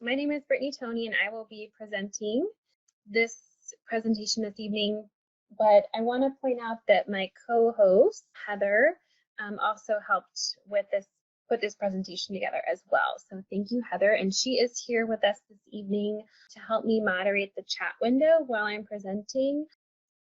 My name is Brittany Toney, and I will be presenting this presentation this evening, but I want to point out that my co-host, Heather, also helped with put this presentation together as well. So thank you, Heather, and she is here with us this evening to help me moderate the chat window while I'm presenting.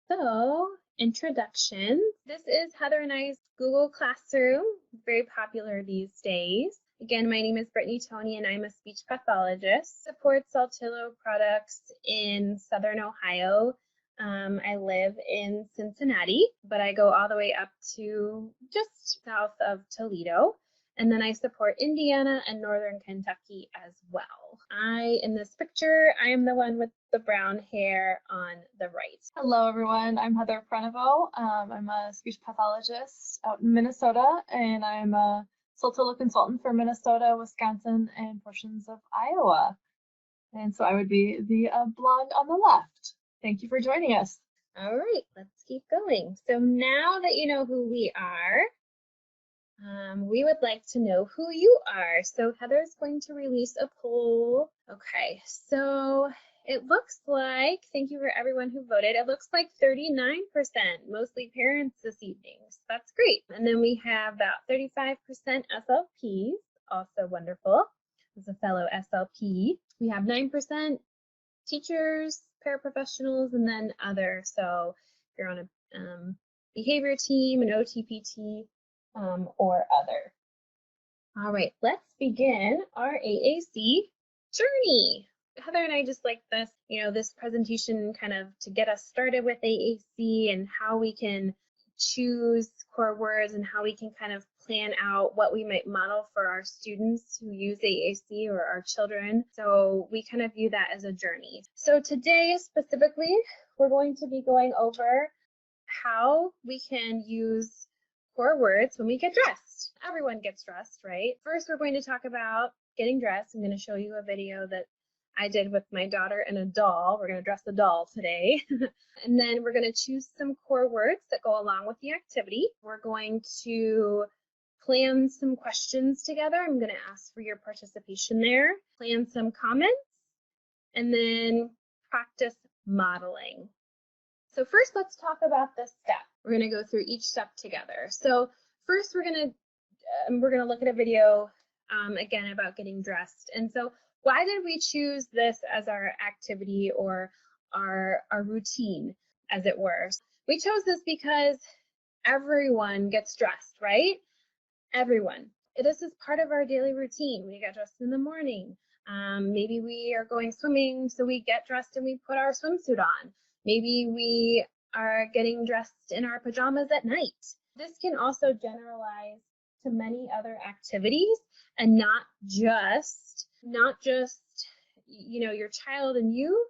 So, introduction. This is Heather and I's Google Classroom, very popular these days. Again, my name is Brittany Toney, and I'm a speech pathologist. Support Saltillo products in Southern Ohio. I live in Cincinnati, but I go all the way up to just south of Toledo. And then I support Indiana and Northern Kentucky as well. In this picture, I am the one with the brown hair on the right. Hello, everyone. I'm Heather Preniveau. I'm a speech pathologist out in Minnesota, and I'm a Saltillo consultant for Minnesota, Wisconsin, and portions of Iowa. And so I would be the blonde on the left. Thank you for joining us. All right, let's keep going. So now that you know who we are, we would like to know who you are. So Heather's going to release a poll. Okay, so it looks like, thank you for everyone who voted, it looks like 39%, mostly parents this evening. So that's great. And then we have about 35% SLPs, also wonderful. As a fellow SLP, we have 9% teachers, paraprofessionals, and then other. So if you're on a behavior team, an OTPT, or other. All right, let's begin our AAC journey. Heather and I just like this, this presentation kind of to get us started with AAC and how we can choose core words and how we can kind of plan out what we might model for our students who use AAC or our children. So we kind of view that as a journey. So today specifically, we're going to be going over how we can use core words when we get dressed. Everyone gets dressed, right? First, we're going to talk about getting dressed. I'm going to show you a video that I did with my daughter and a doll. We're going to dress the doll today. And then we're going to choose some core words that go along with the activity. We're going to plan some questions together. I'm going to ask for your participation there. Plan some comments, and then practice modeling. So first, let's talk about this step. We're going to go through each step together. So first, we're going to look at a video again about getting dressed. And so why did we choose this as our activity or our routine, as it were? We chose this because everyone gets dressed, right? Everyone. This is part of our daily routine. We get dressed in the morning. Maybe we are going swimming, so we get dressed and we put our swimsuit on. Maybe we are getting dressed in our pajamas at night. This can also generalize to many other activities and not just your child and you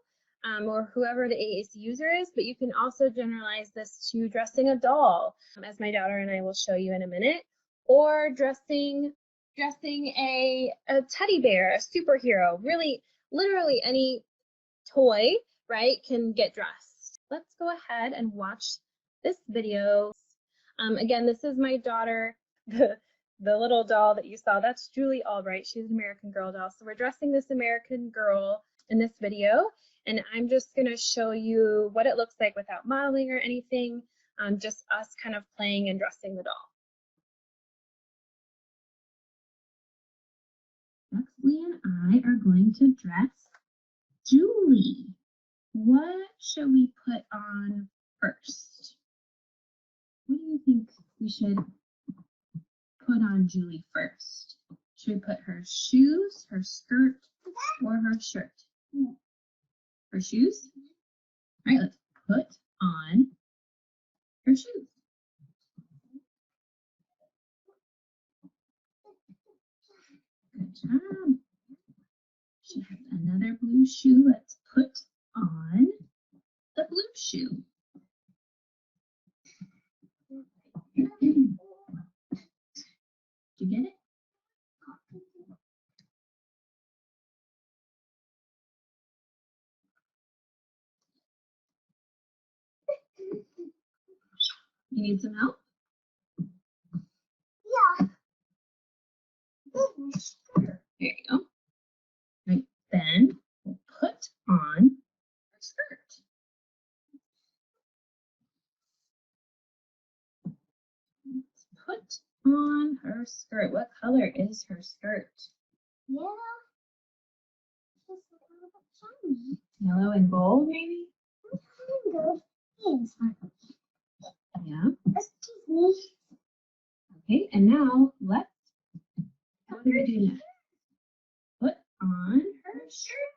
or whoever the AAC user is, but you can also generalize this to dressing a doll, as my daughter and I will show you in a minute, or dressing a teddy bear, a superhero, really literally any toy, right, can get dressed. Let's go ahead and watch this video. Again, this is my daughter, the little doll that you saw. That's Julie Albright. She's an American Girl doll. So we're dressing this American Girl in this video, and I'm just going to show you what it looks like without modeling or anything, just us kind of playing and dressing the doll. Huxley and I are going to dress Julie. What should we put on first? What do you think we should put on Julie first? Should we put her shoes, her skirt, or her shirt? Her shoes? All right, let's put on her shoes. Good job. She has another blue shoe. Let's put on the blue shoe. Did you get it? You need some help? Yeah. There you go. Right then we'll put on her skirt. Let's put on her skirt. What color is her skirt? Yellow. Just a little bit shiny. Yellow and gold, maybe? Kind of. Yes. Yeah. Excuse me. Okay, and now what do we do next? Put on her shirt.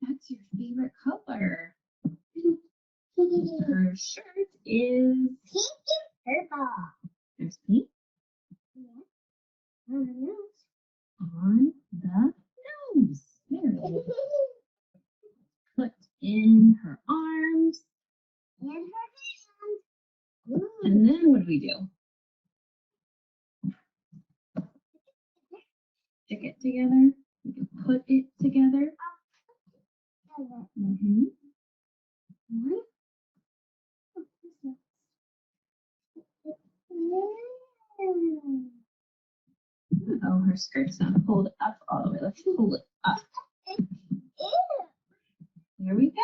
That's your favorite color. Her shirt is Pink and purple. there's pink Yeah. On the nose. on the nose. There it is. Put in her arms. And her hands. Ooh. And then what do we do? Stick it together. We can put it together. Mm-hmm. Oh, her skirt's not pulled up all the way. Let's pull it up. There we go.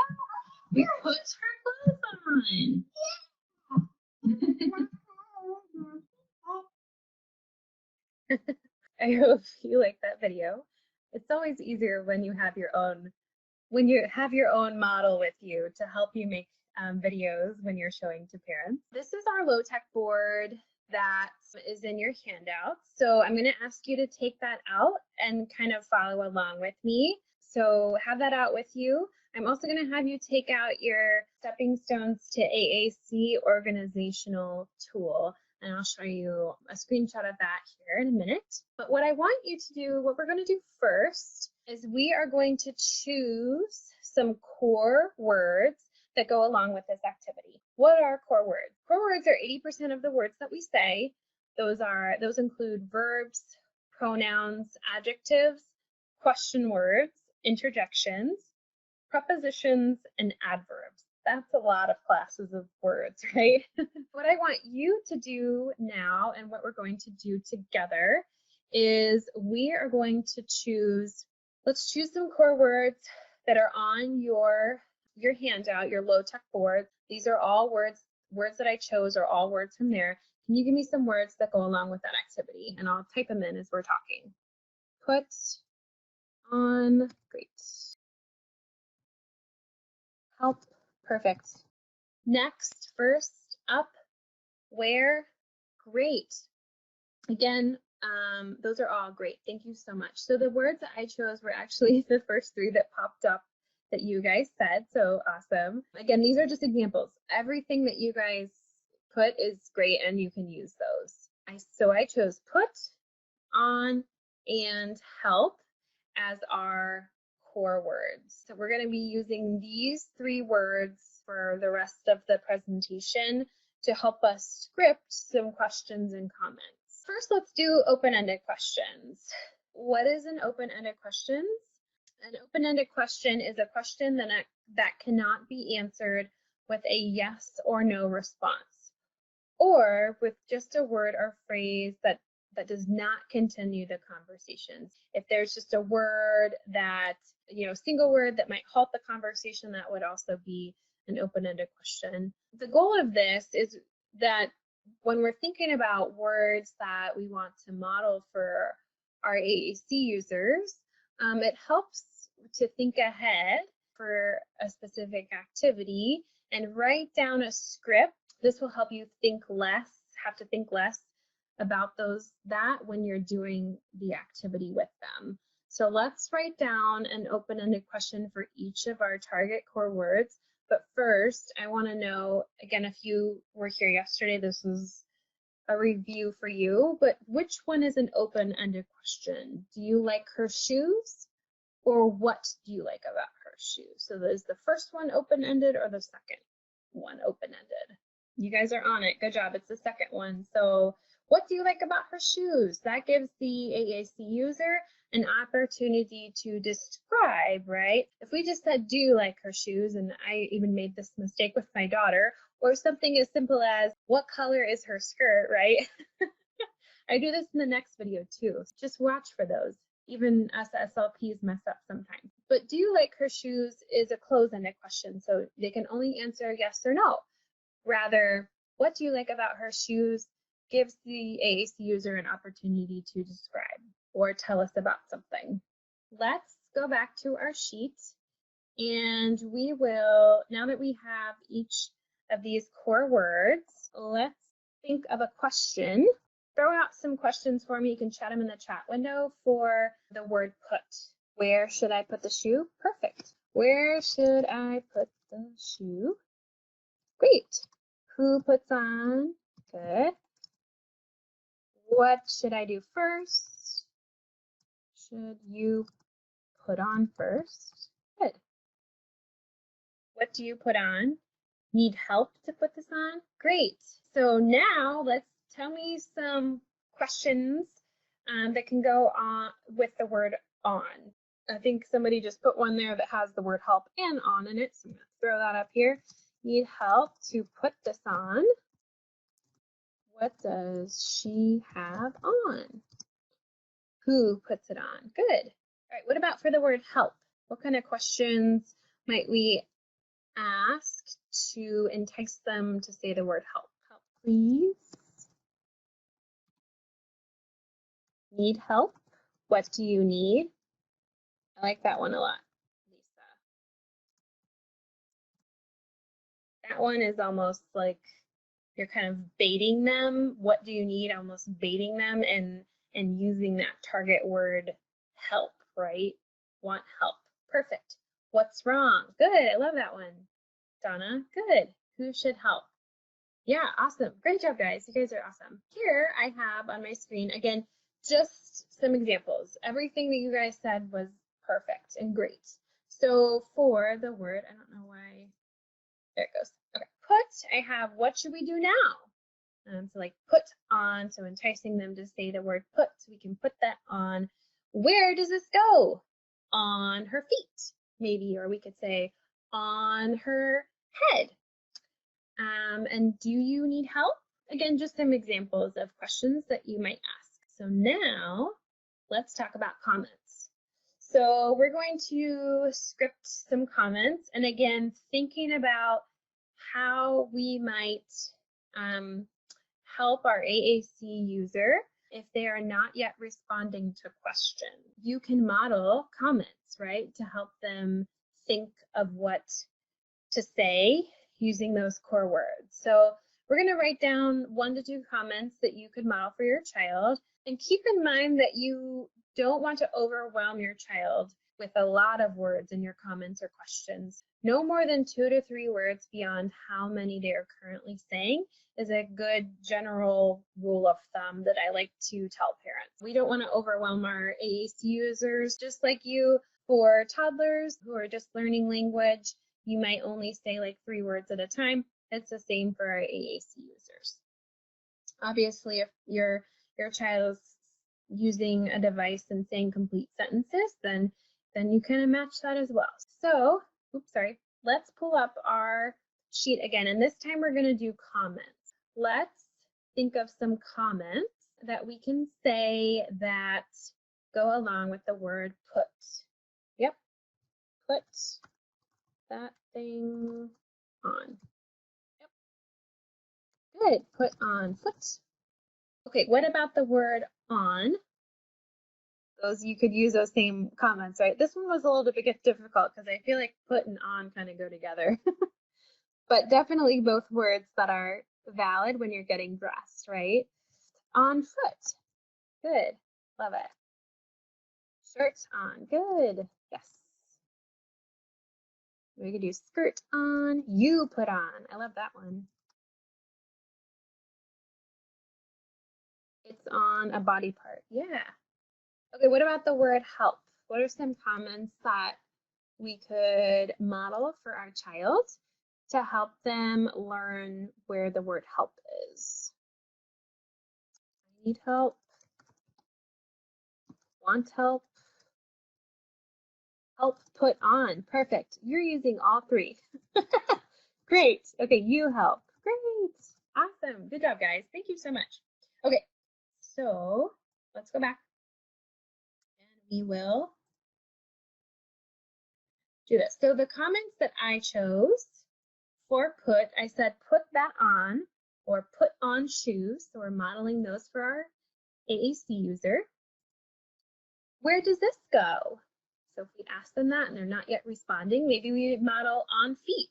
We put her clothes on. I hope you like that video. It's always easier when you have your own model with you to help you make videos when you're showing to parents. This is our low tech board that is in your handouts. So I'm going to ask you to take that out and kind of follow along with me. So have that out with you. I'm also going to have you take out your Stepping Stones to AAC organizational tool. And I'll show you a screenshot of that here in a minute. But what I want you to do, what we're going to do first is we are going to choose some core words that go along with this activity. What are core words? Core words are 80% of the words that we say. Those include verbs, pronouns, adjectives, question words, interjections, prepositions, and adverbs. That's a lot of classes of words, right? What I want you to do now and what we're going to do together is we are going to let's choose some core words that are on your handout, your low tech board. These are all words that I chose are all words from there. Can you give me some words that go along with that activity? And I'll type them in as we're talking. Put on, great. Help, perfect. Next, first, up, where, great. Again, those are all great. Thank you so much. So the words that I chose were actually the first three that popped up that you guys said. So awesome. Again, these are just examples. Everything that you guys put is great and you can use those. So I chose put, on, and help as our core words. So we're going to be using these three words for the rest of the presentation to help us script some questions and comments. First, let's do open-ended questions. What is an open-ended question? An open-ended question is a question that cannot be answered with a yes or no response, or with just a word or phrase that does not continue the conversation. If there's just a word that, single word that might halt the conversation, that would also be an open-ended question. The goal of this is that when we're thinking about words that we want to model for our AAC users, it helps to think ahead for a specific activity and write down a script. This will help you have to think less about that when you're doing the activity with them. So let's write down an open-ended question for each of our target core words. But first, I want to know, again, if you were here yesterday, this was a review for you, but which one is an open-ended question? Do you like her shoes, or what do you like about her shoes? So is the first one open-ended or the second one open-ended? You guys are on it. Good job. It's the second one. So what do you like about her shoes? That gives the AAC user an opportunity to describe, right? If we just said, do you like her shoes? And I even made this mistake with my daughter, or something as simple as, what color is her skirt, right? I do this in the next video too. Just watch for those. even us SLPs mess up sometimes. But do you like her shoes is a close-ended question, so they can only answer yes or no. Rather, what do you like about her shoes gives the AAC user an opportunity to describe or tell us about something. Let's go back to our sheet, and we will, now that we have each of these core words, let's think of a question. Throw out some questions for me. You can chat them in the chat window for the word put. Where should I put the shoe? Perfect. Where should I put the shoe? Great. Who puts on? Good. What should I do first? Should you put on first? Good. What do you put on? Need help to put this on? Great. So now let's tell me some questions that can go on with the word on. I think somebody just put one there that has the word help and on in it. So I'm going to throw that up here. Need help to put this on. What does she have on? Who puts it on? Good. All right, what about for the word help? What kind of questions might we ask to entice them to say the word help? Help, please. Need help? What do you need? I like that one a lot, Lisa. That one is almost like you're kind of baiting them. What do you need? Almost baiting them and using that target word help, right? Want help. Perfect. What's wrong? Good. I love that one. Donna, good. Who should help? Yeah, awesome. Great job, guys. You guys are awesome. Here I have on my screen, again, just some examples. Everything that you guys said was perfect and great. So for the word, I don't know why, there it goes. Okay, put, I have what should we do now? So like put on, so enticing them to say the word put, so we can put that on. Where does this go? On her feet, maybe, or we could say on her head. And do you need help? Again, just some examples of questions that you might ask. So now let's talk about comments. So we're going to script some comments, and again, thinking about how we might help our AAC user if they are not yet responding to questions. You can model comments, right, to help them think of what to say using those core words. So we're going to write down 1 to 2 comments that you could model for your child, and keep in mind that you don't want to overwhelm your child with a lot of words in your comments or questions. No more than 2 to 3 words beyond how many they are currently saying is a good general rule of thumb that I like to tell parents. We don't want to overwhelm our AAC users. Just like you, for toddlers who are just learning language, you might only say like 3 words at a time. It's the same for our AAC users. Obviously, if your child is using a device and saying complete sentences, then you can match that as well. So, let's pull up our sheet again, and this time we're going to do comments. Let's think of some comments that we can say that go along with the word put. Yep, put that thing on. Yep. Good. Put on foot. Okay, what about the word on? Those, you could use those same comments, right? This one was a little bit difficult because I feel like put and on kind of go together. But definitely both words that are valid when you're getting dressed, right? On foot. Good. Love it. Shirt on. Good. Yes. We could do skirt on. You put on. I love that one. It's on a body part. Yeah. Okay, what about the word help? What are some comments that we could model for our child to help them learn where the word help is? I need help. Want help. Help put on. Perfect. You're using all 3. Great. Okay, you help. Great. Awesome. Good job, guys. Thank you so much. Okay, so let's go back. And we will do this. So the comments that I chose for put, I said put that on or put on shoes. So we're modeling those for our AAC user. Where does this go? So if we ask them that and they're not yet responding, maybe we model on feet,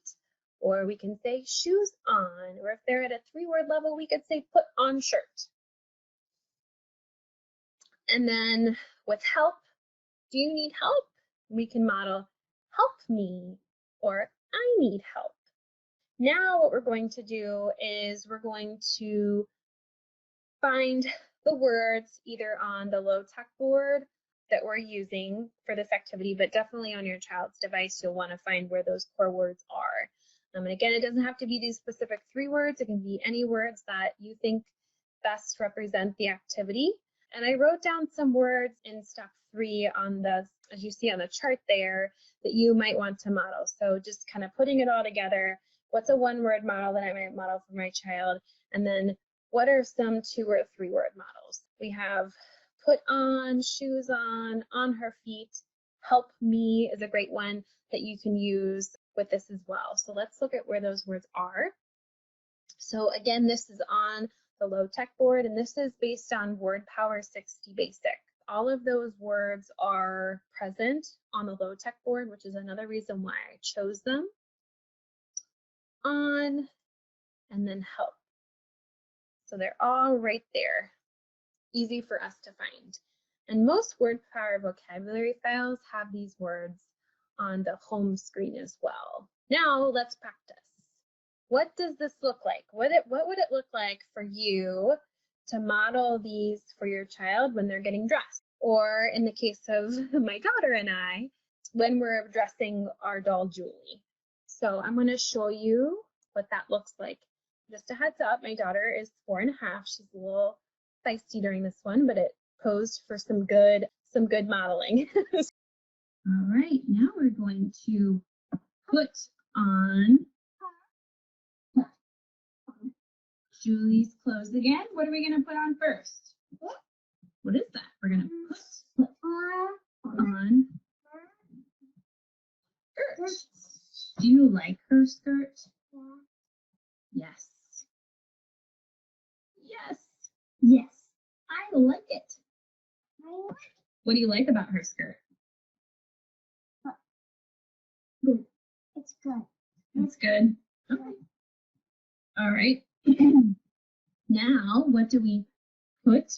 or we can say shoes on, or if they're at a 3-word level, we could say put on shirt. And then with help, do you need help? We can model help me or I need help. Now what we're going to do is we're going to find the words either on the low-tech board that we're using for this activity, but definitely on your child's device, you'll want to find where those core words are. And again, it doesn't have to be these specific 3 words. It can be any words that you think best represent the activity. And I wrote down some words in step 3 on the, as you see on the chart there, that you might want to model. So just kind of putting it all together. What's a 1-word model that I might model for my child? And then what are some 2- or 3-word models? We have put on, shoes on her feet. Help me is a great one that you can use with this as well. So let's look at where those words are. So again, this is on the low-tech board, and this is based on Word Power 60 Basic. All of those words are present on the low-tech board, which is another reason why I chose them. On, and then help. So they're all right there, easy for us to find. And most Word Power vocabulary files have these words on the home screen as well. Now let's practice. What does this look like? What would it look like for you to model these for your child when they're getting dressed? Or in the case of my daughter and I, when we're dressing our doll Julie. So I'm going to show you what that looks like. Just a heads up, my daughter is 4.5. She's a little feisty during this one, but it posed for some good modeling. All right, now we're going to put on Julie's clothes again. What are we going to put on first? What is that? We're going to put on skirt. Do you like her skirt? Yes. Yes. Yes. I like it. What do you like about her skirt? Good. It's good. It's good. Okay. All right. Now, what do we put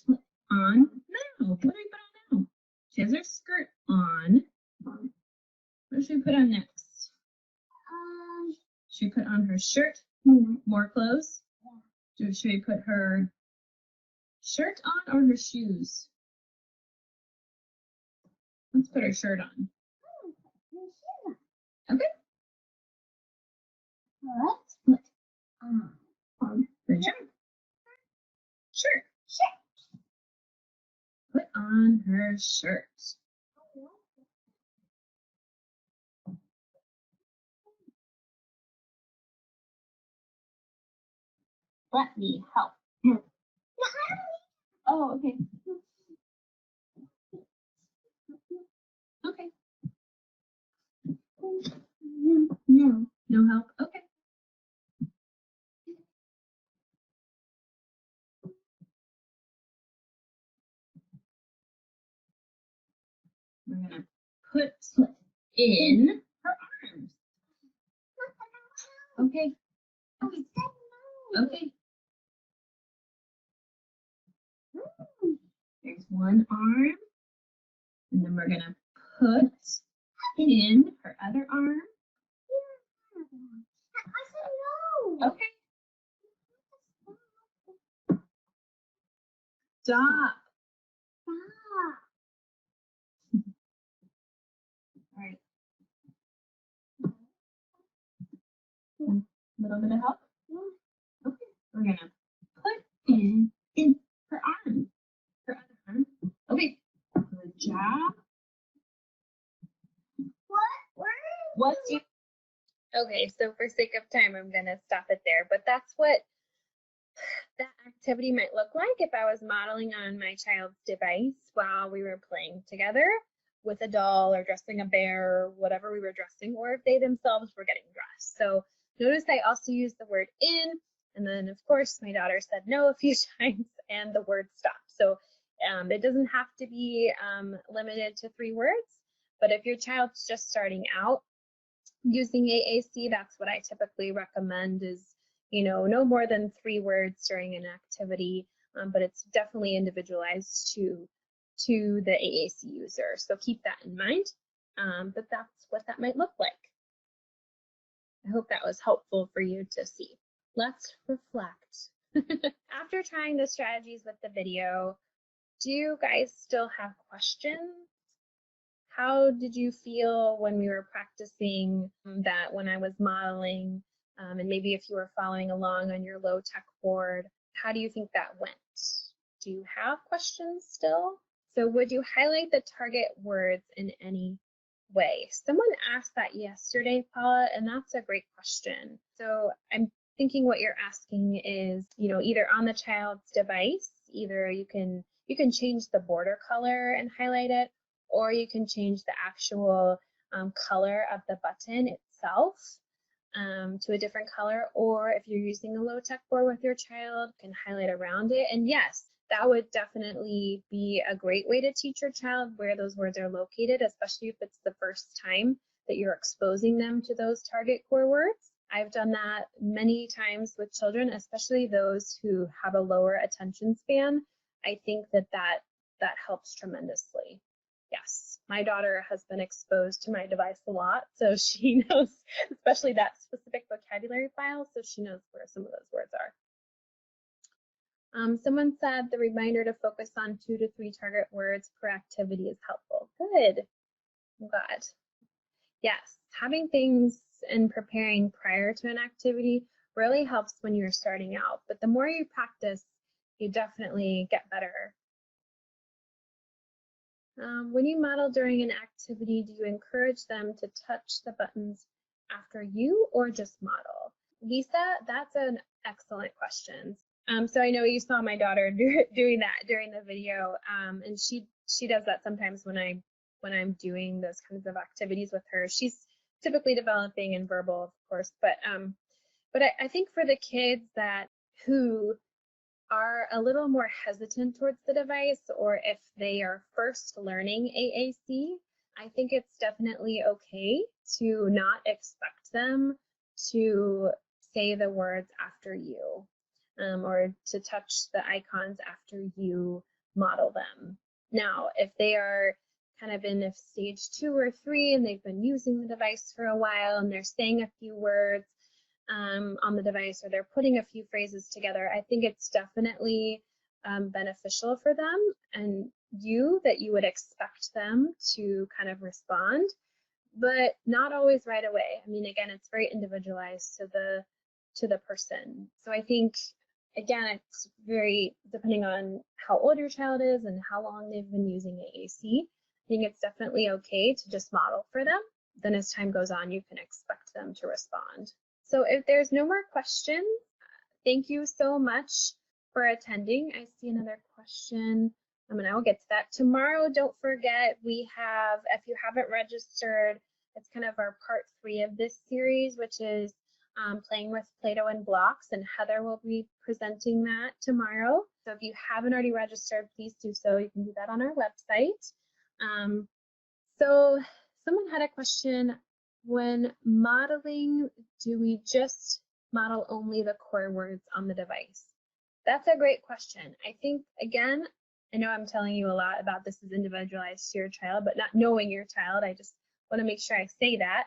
on now? What do we put on now? She has her skirt on. What should we put on next? Should we put on her shirt? More clothes? Yeah. Should we put her shirt on or her shoes? Let's put her shirt on. Okay. Let's put on her shirt. Shirt. Put on her shirt. Let me help. Oh, okay. Okay. No. No help? Okay. We're going to put in her arms. Okay. Okay. There's one arm. And then we're going to put in her other arm. Okay. Stop. All right. A little bit of help. Okay. We're going to put in her arm. Her other arm. Okay. Good job. What's your... Okay, so for sake of time, I'm going to stop it there. But that's what that activity might look like if I was modeling on my child's device while we were playing together. with a doll or dressing a bear or whatever we were dressing, or if they themselves were getting dressed. So notice I also used the word in, and then of course my daughter said no a few times and the word stopped. So it doesn't have to be limited to 3 words, but if your child's just starting out using AAC, that's what I typically recommend is, no more than 3 words during an activity, but it's definitely individualized to the AAC user. So keep that in mind, but that's what that might look like. I hope that was helpful for you to see. Let's reflect. After trying the strategies with the video, do you guys still have questions? How did you feel when we were practicing that when I was modeling? And maybe if you were following along on your low tech board, how do you think that went? Do you have questions still? So would you highlight the target words in any way? Someone asked that yesterday, Paula, and that's a great question. So I'm thinking what you're asking is, either on the child's device, either you can change the border color and highlight it, or you can change the actual color of the button itself to a different color, or if you're using a low tech board with your child, you can highlight around it. And yes, that would definitely be a great way to teach your child where those words are located, especially if it's the first time that you're exposing them to those target core words. I've done that many times with children, especially those who have a lower attention span. I think that helps tremendously. Yes, my daughter has been exposed to my device a lot, so she knows, especially that specific vocabulary file, so she knows where some of those words are. Someone said the reminder to focus on 2 to 3 target words per activity is helpful. Good. I'm glad. Yes, having things and preparing prior to an activity really helps when you're starting out, but the more you practice, you definitely get better. When you model during an activity, do you encourage them to touch the buttons after you or just model? Lisa, that's an excellent question. So I know you saw my daughter doing that during the video, and she does that sometimes when I'm doing those kinds of activities with her. She's typically developing in verbal, of course, but I think for the kids who are a little more hesitant towards the device, or if they are first learning AAC, I think it's definitely okay to not expect them to say the words after you, or to touch the icons after you model them. Now, if they are kind of in stage 2 or 3 and they've been using the device for a while and they're saying a few words on the device, or they're putting a few phrases together, I think it's definitely beneficial for them and that you would expect them to kind of respond, but not always right away. I mean, again, it's very individualized to the person. So I think, again, it's very depending on how old your child is and how long they've been using AAC. I think it's definitely okay to just model for them. Then as time goes on, you can expect them to respond. So if there's no more questions, thank you so much for attending. I see another question, and I will get to that. Tomorrow, don't forget, we have, if you haven't registered, it's kind of our part 3 of this series, which is playing with Play-Doh and blocks, and Heather will be presenting that tomorrow. So if you haven't already registered, please do so. You can do that on our website. So someone had a question. When modeling, do we just model only the core words on the device? That's a great question. I think, again, I know I'm telling you a lot about this is individualized to your child, but not knowing your child, I just want to make sure I say that.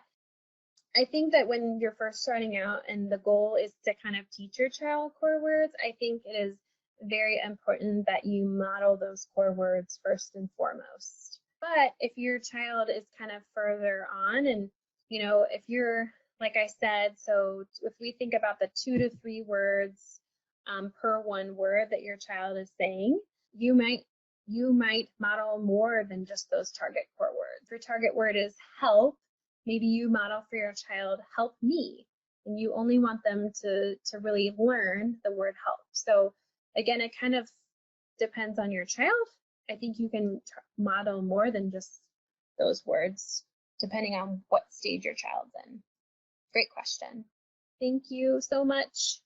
I think that when you're first starting out and the goal is to kind of teach your child core words, I think it is very important that you model those core words first and foremost. But if your child is kind of further on and if you're, like I said, so if we think about the 2 to 3 words per one word that your child is saying, you might model more than just those target core words. If your target word is help, maybe you model for your child help me, and you only want them to really learn the word help. So again, it kind of depends on your child. I think you can model more than just those words, depending on what stage your child's in? Great question. Thank you so much.